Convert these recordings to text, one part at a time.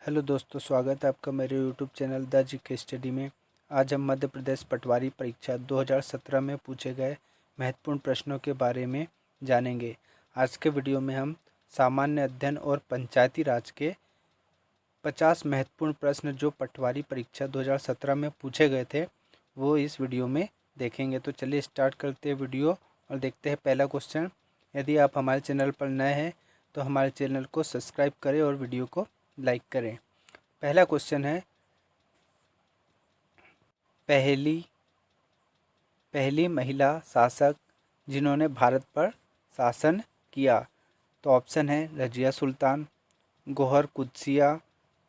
Hello दोस्तों, स्वागत है आपका मेरे YouTube channel the GK study में। आज हम मध्य प्रदेश पटवारी परीक्षा 2017 में पूछे गए महत्वपूर्ण प्रश्नों के बारे में जानेंगे। आज के वीडियो में हम सामान्य अध्ययन और पंचायती राज के 50 महत्वपूर्ण प्रश्न जो पटवारी परीक्षा 2017 में पूछे गए थे वो इस वीडियो में देखेंगे। तो चलिए स्टार्ट करते हैं वीडियो और देखते हैं पहला क्वेश्चन। यदि आप हमारे चैनल पर नए हैं तो हमारे चैनल को सब्सक्राइब करें और वीडियो को लाइक करें। पहला क्वेश्चन है, पहली महिला शासक जिन्होंने भारत पर शासन किया। तो ऑप्शन है रजिया सुल्तान, गौहर कुदसिया,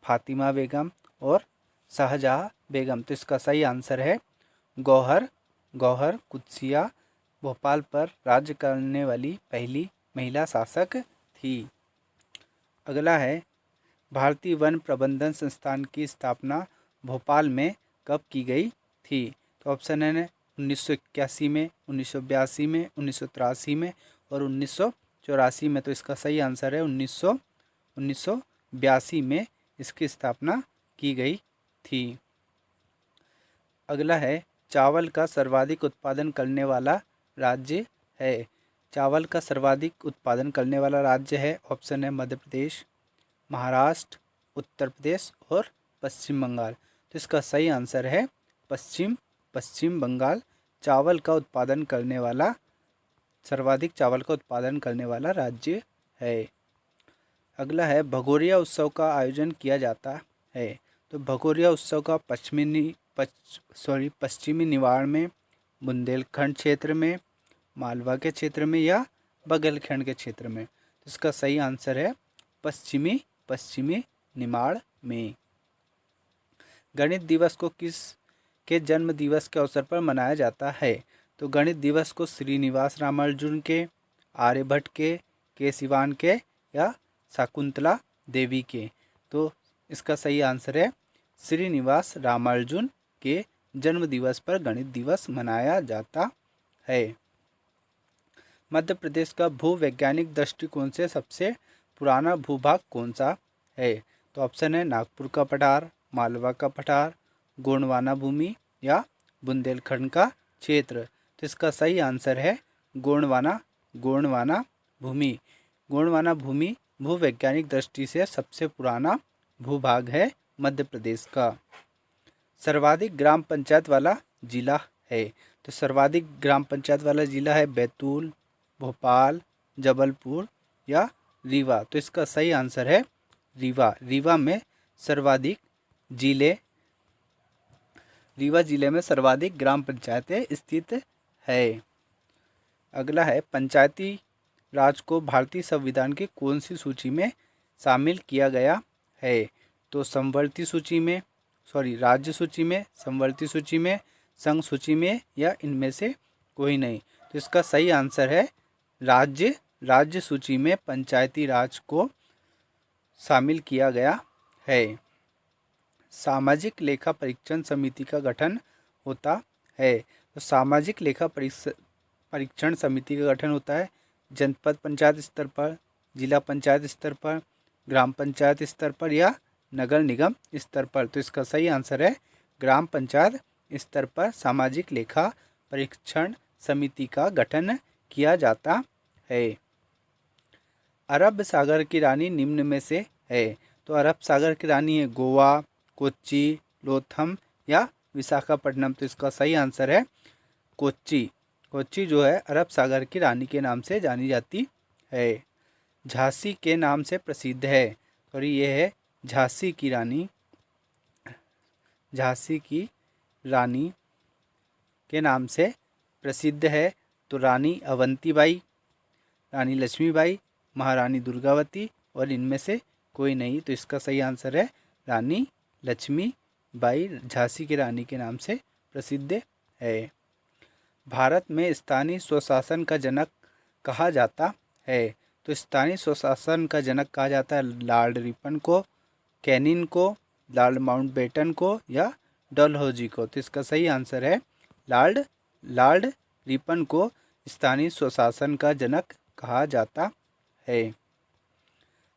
फातिमा बेगम और शाहजहाँ बेगम। तो इसका सही आंसर है गौहर कुदसिया भोपाल पर राज्य करने वाली पहली महिला शासक थी। अगला है, भारतीय वन प्रबंधन संस्थान की स्थापना भोपाल में कब की गई थी। तो ऑप्शन है 1981 में, 1982 में, 1983 में और 1984 में। तो इसका सही आंसर है 1982 में इसकी स्थापना की गई थी। अगला है, चावल का सर्वाधिक उत्पादन करने वाला राज्य है। चावल का सर्वाधिक उत्पादन करने वाला राज्य है, ऑप्शन है मध्य प्रदेश, महाराष्ट्र, उत्तर प्रदेश और पश्चिम बंगाल। तो इसका सही आंसर है पश्चिम बंगाल चावल का उत्पादन करने वाला सर्वाधिक चावल का उत्पादन करने वाला राज्य है। अगला है, भगोरिया उत्सव का आयोजन किया जाता है। तो भगोरिया उत्सव का पश्चिमी निवाड़ में, बुंदेलखंड क्षेत्र में, मालवा के क्षेत्र में या बघेलखंड के क्षेत्र में। तो इसका सही आंसर है पश्चिमी निमाड़ में। गणित दिवस को किसके जन्म दिवस के अवसर पर मनाया जाता है। तो गणित दिवस को श्रीनिवास रामानुजन के, आर्यभट्ट के सिवान के या शकुंतला देवी के। तो इसका सही आंसर है श्रीनिवास रामानुजन के जन्म दिवस पर गणित दिवस मनाया जाता है। मध्य प्रदेश का भूवैज्ञानिक दृष्टिकोण से सबसे पुराना भूभाग कौन सा है। तो ऑप्शन है नागपुर का पठार, मालवा का पठार, गोंडवाना भूमि या बुंदेलखंड का क्षेत्र। तो इसका सही आंसर है गोंडवाना भूमि। गोंडवाना भूमि भूवैज्ञानिक दृष्टि से सबसे पुराना भूभाग है मध्य प्रदेश का। सर्वाधिक ग्राम पंचायत वाला जिला है। तो सर्वाधिक ग्राम पंचायत वाला जिला है बैतूल, भोपाल, जबलपुर या रीवा। तो इसका सही आंसर है रीवा में सर्वाधिक रीवा जिले में सर्वाधिक ग्राम पंचायतें स्थित है। अगला है, पंचायती राज को भारतीय संविधान की कौन सी सूची में शामिल किया गया है। तो समवर्ती सूची में, राज्य सूची में, समवर्ती सूची में, संघ सूची में या इनमें से कोई नहीं। तो इसका सही आंसर है राज्य सूची में पंचायती राज को शामिल किया गया है। सामाजिक लेखा परीक्षण समिति का गठन होता है। तो सामाजिक लेखा परीक्षण समिति का गठन होता है जनपद पंचायत स्तर पर, जिला पंचायत स्तर पर, ग्राम पंचायत स्तर पर या नगर निगम स्तर पर। तो इसका सही आंसर है ग्राम पंचायत स्तर पर सामाजिक लेखा परीक्षण समिति का गठन किया जाता है। अरब सागर की रानी निम्न में से है। तो अरब सागर की रानी है गोवा, कोच्चि, लोथम या विशाखापट्टनम। तो इसका सही आंसर है कोच्चि जो है अरब सागर की रानी के नाम से जानी जाती है। झांसी के नाम से प्रसिद्ध है। और ये है झांसी की रानी के नाम से प्रसिद्ध है। तो रानी अवंतीबाई, रानी लक्ष्मीबाई, महारानी दुर्गावती और इनमें से कोई नहीं। तो इसका सही आंसर है रानी लक्ष्मीबाई झांसी की रानी के नाम से प्रसिद्ध है। भारत में स्थानीय स्वशासन का जनक कहा जाता है। तो स्थानीय स्वशासन का जनक कहा जाता है लॉर्ड रिपन को, कैनिन को, लॉर्ड माउंटबेटन को या डलहौजी को। तो इसका सही आंसर है लॉर्ड रिपन को स्थानीय स्वशासन का जनक कहा जाता है।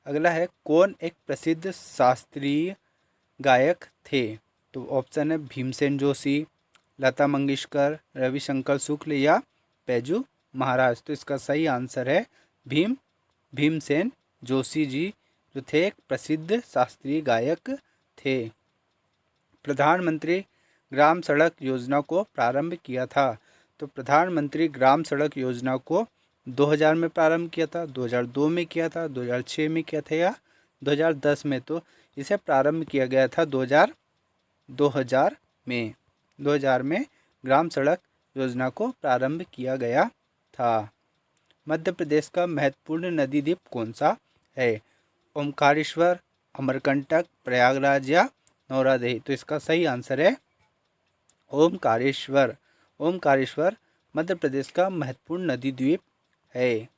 अगला है कौन एक प्रसिद्ध शास्त्रीय गायक थे? तो ऑप्शन है भीमसेन जोशी, लता मंगेशकर, रविशंकर शुक्ल या बैजू महाराज। तो इसका सही आंसर है भीमसेन जोशी जी, जो थे एक प्रसिद्ध शास्त्रीय गायक थे। प्रधानमंत्री ग्राम सड़क योजना को प्रारंभ किया था? तो प्रधानमंत्री ग्राम सड़क योजना को 2000 में प्रारंभ किया था, 2002 में किया था, 2006 में किया था या 2010 में? तो इसे प्रारंभ किया गया था 2000 में। 2000 में ग्राम सड़क योजना को प्रारंभ किया गया था। मध्य प्रदेश का महत्वपूर्ण नदी द्वीप कौन सा है? ओमकारेश्वर, अमरकंटक, प्रयागराज या नौरादेही। तो इसका सही आंसर है ओमकारेश्वर। ओमकारेश्वर मध्य प्रदेश का महत्वपूर्ण नदी द्वीप है।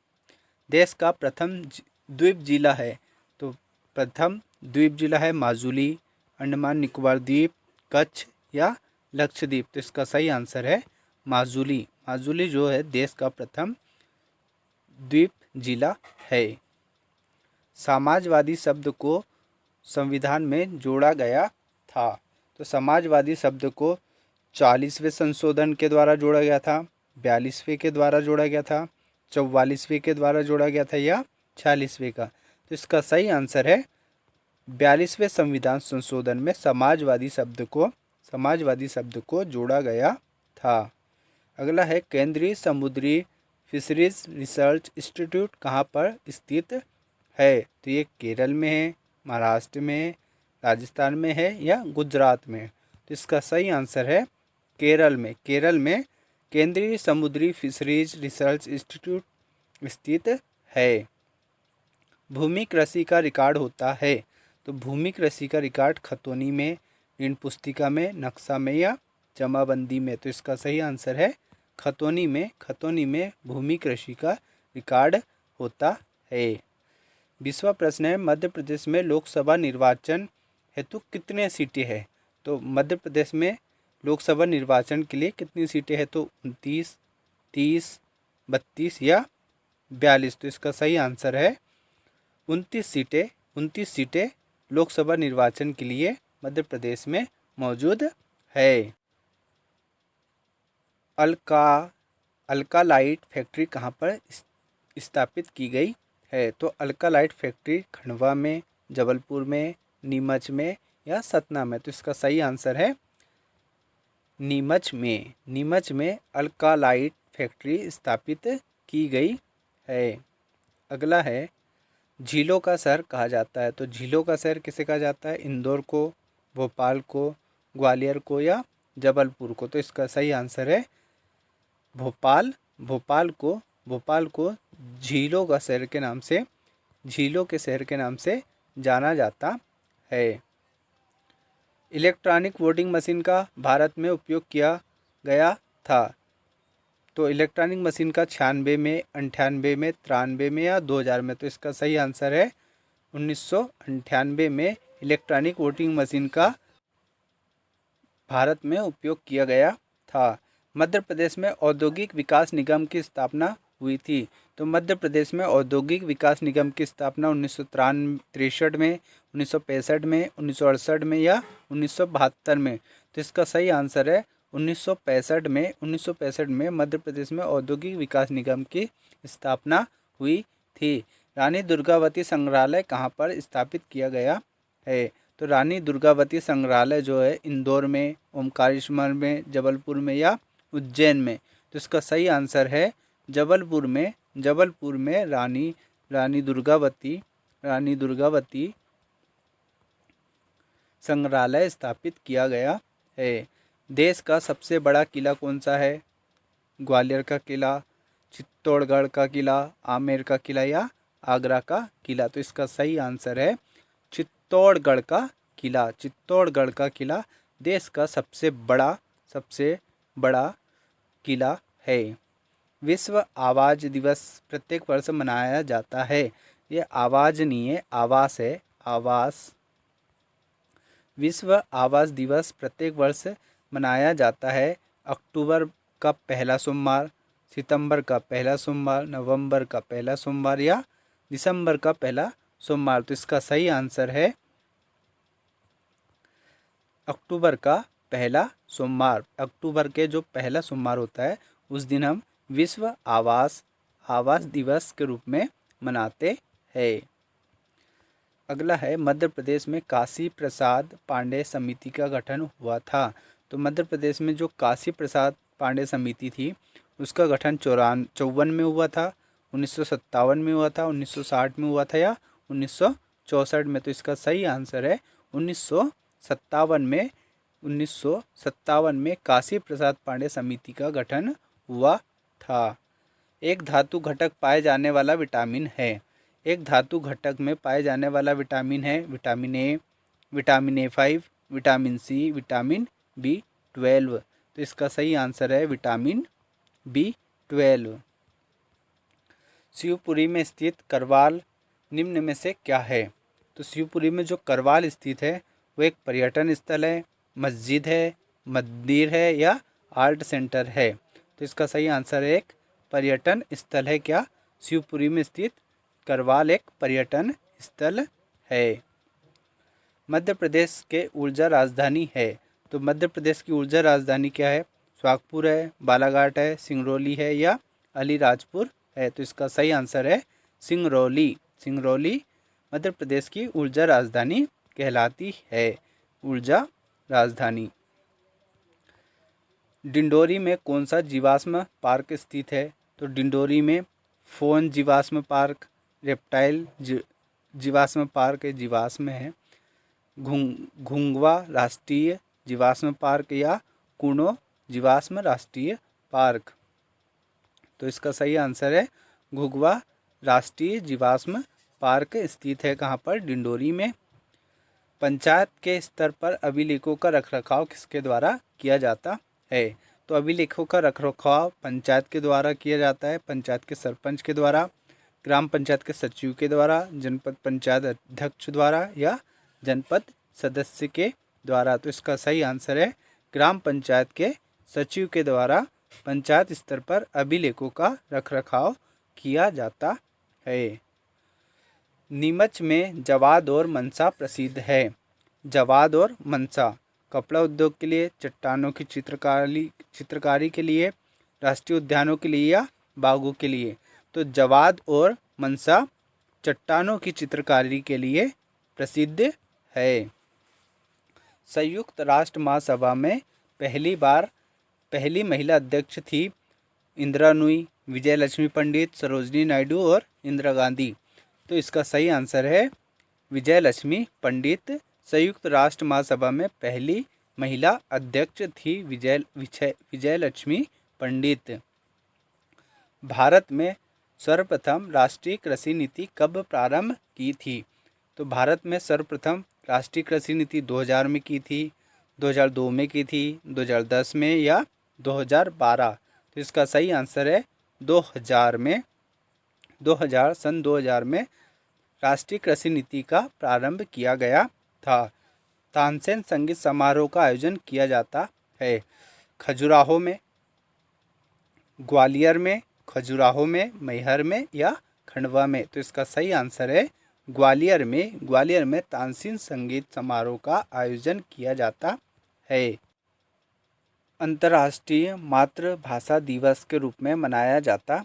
देश का प्रथम द्वीप जिला है? तो प्रथम द्वीप जिला है माजुली, अंडमान निकोबार द्वीप, कच्छ या लक्षद्वीप। तो इसका सही आंसर है माजुली। माजुली जो है देश का प्रथम द्वीप जिला है। समाजवादी शब्द को संविधान में जोड़ा गया था? तो समाजवादी शब्द को 40वें संशोधन के द्वारा जोड़ा गया था, 42वें के द्वारा जोड़ा गया था, 44वें के द्वारा जोड़ा गया था या 46वें का? तो इसका सही आंसर है 42वें संविधान संशोधन में समाजवादी शब्द को जोड़ा गया था। अगला है केंद्रीय समुद्री फिशरीज रिसर्च इंस्टीट्यूट कहाँ पर स्थित है? तो ये केरल में है, महाराष्ट्र में है, राजस्थान में है या गुजरात में? तो इसका सही आंसर है केरल में। केरल में केंद्रीय समुद्री फिशरीज रिसर्च इंस्टीट्यूट स्थित है। भूमि कृषि का रिकॉर्ड होता है? तो भूमि कृषि का रिकॉर्ड खतौनी में, ऋण पुस्तिका में, नक्शा में या जमाबंदी में? तो इसका सही आंसर है खतौनी में। खतौनी में भूमि कृषि का रिकॉर्ड होता है। 20वां प्रश्न है मध्य प्रदेश में लोकसभा निर्वाचन हेतु कितने सीटें हैं? तो मध्य प्रदेश में लोकसभा निर्वाचन के लिए कितनी सीटें हैं? तो 29, 30, 32 या 42। तो इसका सही आंसर है 29 सीटें लोकसभा निर्वाचन के लिए मध्य प्रदेश में मौजूद है। अल्कालाइट फैक्ट्री कहाँ पर स्थापित की गई है? तो अल्कालाइट फैक्ट्री खंडवा में, जबलपुर में, नीमच में या सतना में? तो इसका सही आंसर है नीमच में। नीमच में अल्कालाइट फैक्ट्री स्थापित की गई है। अगला है झीलों का शहर कहा जाता है? तो झीलों का शहर किसे कहा जाता है? इंदौर को, भोपाल को, ग्वालियर को या जबलपुर को? तो इसका सही आंसर है भोपाल को झीलों के शहर के नाम से जाना जाता है। इलेक्ट्रॉनिक वोटिंग मशीन का भारत में उपयोग किया गया था? तो इलेक्ट्रॉनिक मशीन का 96 में, 98 में, 93 में या 2000 में? तो इसका सही आंसर है 1998 में इलेक्ट्रॉनिक वोटिंग मशीन का भारत में उपयोग किया गया था। मध्य प्रदेश में औद्योगिक विकास निगम की स्थापना हुई थी? तो मध्य प्रदेश में औद्योगिक विकास निगम की स्थापना 1963 में, 1965 में, 1968 में या 1972 में? तो इसका सही आंसर है 1965 में। 1965 में मध्य प्रदेश में औद्योगिक विकास निगम की स्थापना हुई थी। रानी दुर्गावती संग्रहालय कहाँ पर स्थापित किया गया है? तो रानी दुर्गावती संग्रहालय जो है इंदौर में, ओमकारेश्वर में, जबलपुर में या उज्जैन में? तो इसका सही आंसर है जबलपुर में। जबलपुर में रानी दुर्गावती संग्रहालय स्थापित किया गया है। देश का सबसे बड़ा किला कौन सा है? ग्वालियर का किला, चित्तौड़गढ़ का किला, आमेर का किला या आगरा का किला? तो इसका सही आंसर है चित्तौड़गढ़ का किला। चित्तौड़गढ़ का किला देश का सबसे बड़ा किला है। विश्व आवाज़ दिवस प्रत्येक वर्ष मनाया जाता है? ये आवाज़ नहीं है, आवास है, आवास। विश्व आवास दिवस प्रत्येक वर्ष मनाया जाता है अक्टूबर का पहला सोमवार, सितंबर का पहला सोमवार, नवंबर का पहला सोमवार या दिसंबर का पहला सोमवार। तो इसका सही आंसर है अक्टूबर का पहला सोमवार। अक्टूबर के जो पहला सोमवार होता है उस दिन हम विश्व आवास दिवस के रूप में मनाते हैं। अगला है मध्य प्रदेश में काशी प्रसाद पांडे समिति का गठन हुआ था। तो मध्य प्रदेश में जो काशी प्रसाद पांडे समिति थी उसका गठन 54 में हुआ था, 1957 में हुआ था, 1960 में हुआ था या 1964 में। तो इसका सही आंसर है 1957 में। 1957 में काशी प्रसाद पांडे समिति का गठन हुआ था। एक धातु घटक पाए जाने वाला विटामिन है। एक धातु घटक में पाए जाने वाला विटामिन है vitamin A, vitamin A5, vitamin C, vitamin B12। तो इसका सही आंसर है विटामिन B12। शिवपुरी में स्थित करवाल निम्न में से क्या है? तो शिवपुरी में जो करवाल स्थित है वो एक पर्यटन स्थल है, मस्जिद है, मंदिर है या आर्ट सेंटर है। तो इसका सही आंसर है एक पर्यटन स्थल है। क्या शिवपुरी में स्थित करवाल एक पर्यटन स्थल है। मध्य प्रदेश के ऊर्जा राजधानी है। तो मध्य प्रदेश की ऊर्जा राजधानी क्या है? सोहागपुर है, बालाघाट है, सिंगरौली है या अलीराजपुर है। तो इसका सही आंसर है सिंगरौली। सिंगरौली मध्य प्रदेश की ऊर्जा राजधानी कहलाती है। ऊर्जा राजधानी। डिंडोरी में कौन सा जीवाश्म पार्क स्थित है? तो डिंडोरी में फोन जीवाश्म पार्क, रेप्टाइल जीवाश्म पार्क जीवाश्म है, घुंगवा राष्ट्रीय जीवाश्म पार्क या कुनो जीवाश्म राष्ट्रीय पार्क। तो इसका सही आंसर है घुंगवा राष्ट्रीय जीवाश्म पार्क स्थित है। कहाँ पर? डिंडोरी में। पंचायत के स्तर पर अभिलेखों का रखरखाव किसके द्वारा किया जाता है? तो अभिलेखों का रखरखाव पंचायत के द्वारा किया जाता है। पंचायत के सरपंच के द्वारा, ग्राम पंचायत के सचिव के द्वारा, जनपद पंचायत अध्यक्ष द्वारा या जनपद सदस्य के द्वारा। तो इसका सही आंसर है ग्राम पंचायत के सचिव के द्वारा पंचायत स्तर पर अभिलेखों का रखरखाव किया जाता है। नीमच में जवाद और मनसा प्रसिद्ध है। जवाद और मनसा कपड़ा उद्योग के लिए, चट्टानों की चित्रकारी के लिए, राष्ट्रीय उद्यानों के लिए या बागों के लिए। तो जवाद और मनसा चट्टानों की चित्रकारी के लिए प्रसिद्ध है। संयुक्त राष्ट्र महासभा में पहली महिला अध्यक्ष थी इंदिरा नूई, विजयलक्ष्मी पंडित, सरोजनी नायडू और इंदिरा गांधी। तो इसका सही आंसर है विजयलक्ष्मी पंडित। संयुक्त राष्ट्र महासभा में पहली महिला अध्यक्ष थी विजयलक्ष्मी पंडित। भारत में सर्वप्रथम राष्ट्रीय कृषि नीति कब प्रारंभ की थी? तो भारत में सर्वप्रथम राष्ट्रीय कृषि नीति 2000 में की थी, 2002 में की थी, 2010 में या 2012। तो इसका सही आंसर है 2000 में। सन 2000 में राष्ट्रीय कृषि नीति का प्रारंभ किया गया था। तानसेन संगीत समारोह का आयोजन किया जाता है खजुराहो में, ग्वालियर में, खजुराहो में, मैहर में या खंडवा में। तो इसका सही आंसर है ग्वालियर में। ग्वालियर में तानसेन संगीत समारोह का आयोजन किया जाता है। अंतर्राष्ट्रीय मातृभाषा दिवस के रूप में मनाया जाता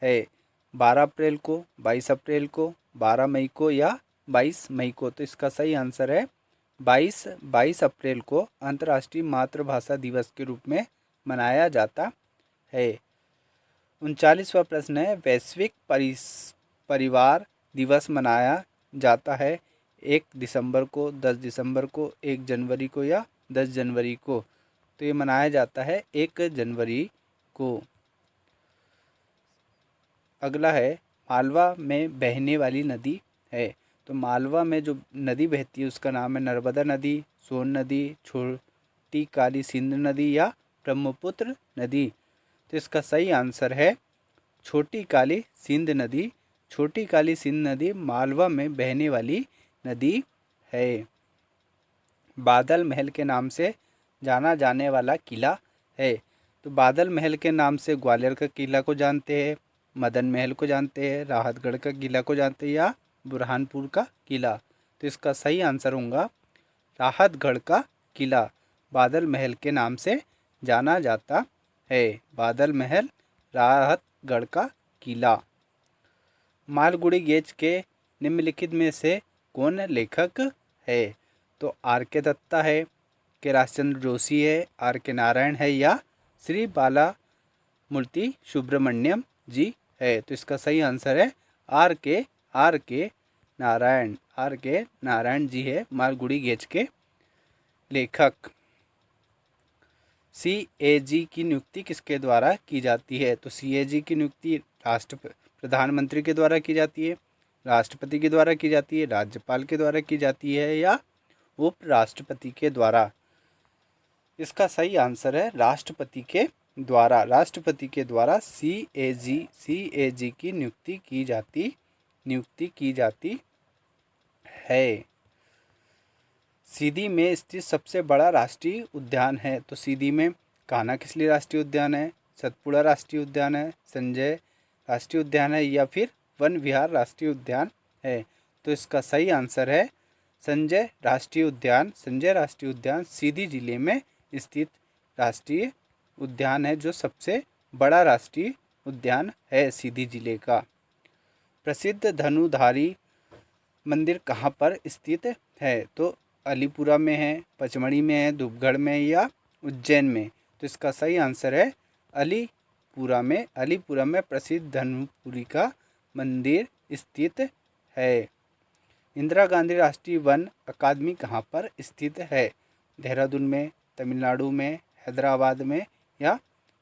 है 12 अप्रैल को, 22 अप्रैल को, 12 मई को या 22 मई को। तो इसका सही आंसर है 22 अप्रैल को अंतर्राष्ट्रीय मातृभाषा दिवस के रूप में मनाया जाता है। 39वां प्रश्न है वैश्विक परिवार दिवस मनाया जाता है 1 दिसंबर को, 10 दिसंबर को, 1 जनवरी को या 10 जनवरी को। तो ये मनाया जाता है 1 जनवरी को। अगला है मालवा में बहने वाली नदी है। तो मालवा में जो नदी बहती है उसका नाम है नर्मदा नदी, सोन नदी, छोटी काली सिंध नदी या ब्रह्मपुत्र नदी। तो इसका सही आंसर है छोटी काली सिंध नदी। छोटी काली सिंध नदी मालवा में बहने वाली नदी है। बादल महल के नाम से जाना जाने वाला किला है। तो बादल महल के नाम से ग्वालियर का किला को जानते हैं, मदन महल को जानते हैं, राहतगढ़ का किला को जानते हैं या बुरहानपुर का किला। तो इसका सही आंसर होगा राहतगढ़ का किला, बादल महल के नाम से जाना जाता है। बादल महल, राहतगढ़ का किला। मालगुडी गेज के निम्नलिखित में से कौन लेखक है? तो आर के दत्ता है, के राजचंद्र जोशी है, आर के नारायण है या श्री बाला मूर्ति सुब्रमण्यम जी है। तो इसका सही आंसर है आर के नारायण जी है मालगुडी गेज के लेखक। CAG की नियुक्ति किसके द्वारा की जाती है? तो CAG की नियुक्ति प्रधानमंत्री के द्वारा की जाती है, राष्ट्रपति के द्वारा की जाती है, राज्यपाल के द्वारा की जाती है या उपराष्ट्रपति के द्वारा? इसका सही आंसर है राष्ट्रपति के द्वारा CAG की नियुक्ति की जाती है। सीधी में स्थित सबसे बड़ा राष्ट्रीय उद्यान है? तो सीधी में कान्हा किसली राष्ट्रीय उद्यान है, सतपुड़ा राष्ट्रीय उद्यान है, संजय राष्ट्रीय उद्यान है या फिर वन विहार राष्ट्रीय उद्यान है? तो इसका सही आंसर है संजय राष्ट्रीय उद्यान सीधी जिले में स्थित राष्ट्रीय उद्यान है, जो सबसे बड़ा राष्ट्रीय उद्यान है सीधी जिले का। प्रसिद्ध धनुधारी मंदिर कहाँ पर स्थित है? तो अलीपुरा में है, पचमढ़ी में है, धूपगढ़ में या उज्जैन में? तो इसका सही आंसर है अलीपुरा में प्रसिद्ध धनुपुरी का मंदिर स्थित है। इंदिरा गांधी राष्ट्रीय वन अकादमी कहाँ पर स्थित है? देहरादून में, तमिलनाडु में, हैदराबाद में या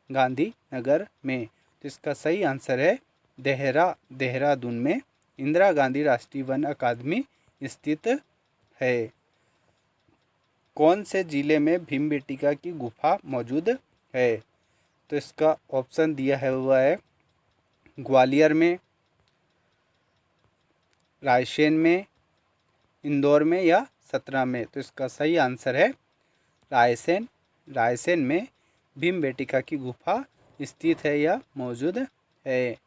गांधीनगर में? तो इसका सही आंसर है देहरादून में इंदिरा गांधी राष्ट्रीय वन अकादमी स्थित है। कौन से जिले में भीमबेटका की गुफा मौजूद है? तो इसका ऑप्शन दिया हुआ है ग्वालियर में, रायसेन में, इंदौर में या सतना में? तो इसका सही आंसर है रायसेन में भीमबेटका की गुफा स्थित है या मौजूद है।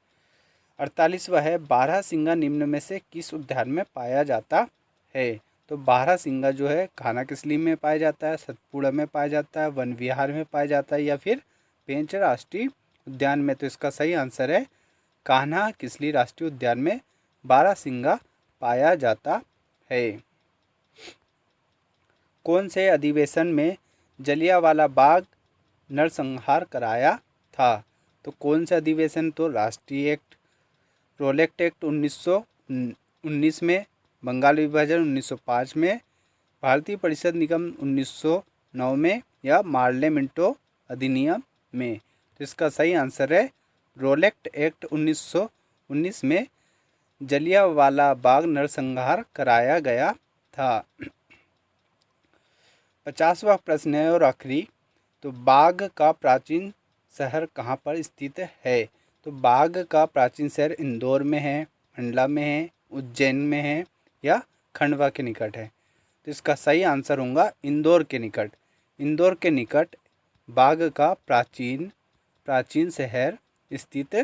48वां है बारहसिंगा निम्न में से किस उद्यान में पाया जाता है? तो बारहसिंगा जो है कान्हा किसली में पाया जाता है, सतपुड़ा में पाया जाता है, वन विहार में पाया जाता है या फिर पेंच राष्ट्रीय उद्यान में? तो इसका सही आंसर है कान्हा किसली राष्ट्रीय उद्यान में बारहसिंगा पाया जाता है। कौन से अधिवेशन में जलियांवाला बाग नरसंहार कराया था? तो कौन सा अधिवेशन? तो राष्ट्रीय एक्ट, रोलेक्ट एक्ट 1919 में, बंगाल विभाजन 1905 में, भारतीय परिषद निगम 1909 में या मार्ले मिंटो अधिनियम में? तो इसका सही आंसर है रोलेक्ट एक्ट 1919 में जलियांवाला बाग नरसंहार कराया गया था। 50वां प्रश्न है और आखिरी, तो बाघ का प्राचीन शहर कहाँ पर स्थित है? तो बाघ का प्राचीन शहर इंदौर में है, मंडला में है, उज्जैन में है या खंडवा के निकट है? तो इसका सही आंसर होगा इंदौर के निकट बाघ का प्राचीन शहर स्थित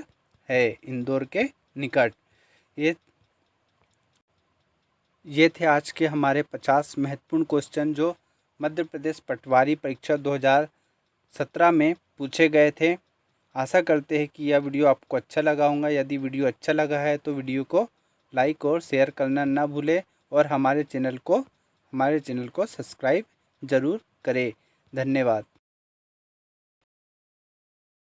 है, इंदौर के निकट। ये थे आज के हमारे 50 महत्वपूर्ण क्वेश्चन जो मध्य प्रदेश पटवारी परीक्षा 2017 में पूछे गए थे। आशा करते हैं कि यह वीडियो आपको अच्छा लगा होगा। यदि वीडियो अच्छा लगा है तो वीडियो को लाइक और शेयर करना ना भूलें और हमारे चैनल को सब्सक्राइब ज़रूर करें। धन्यवाद।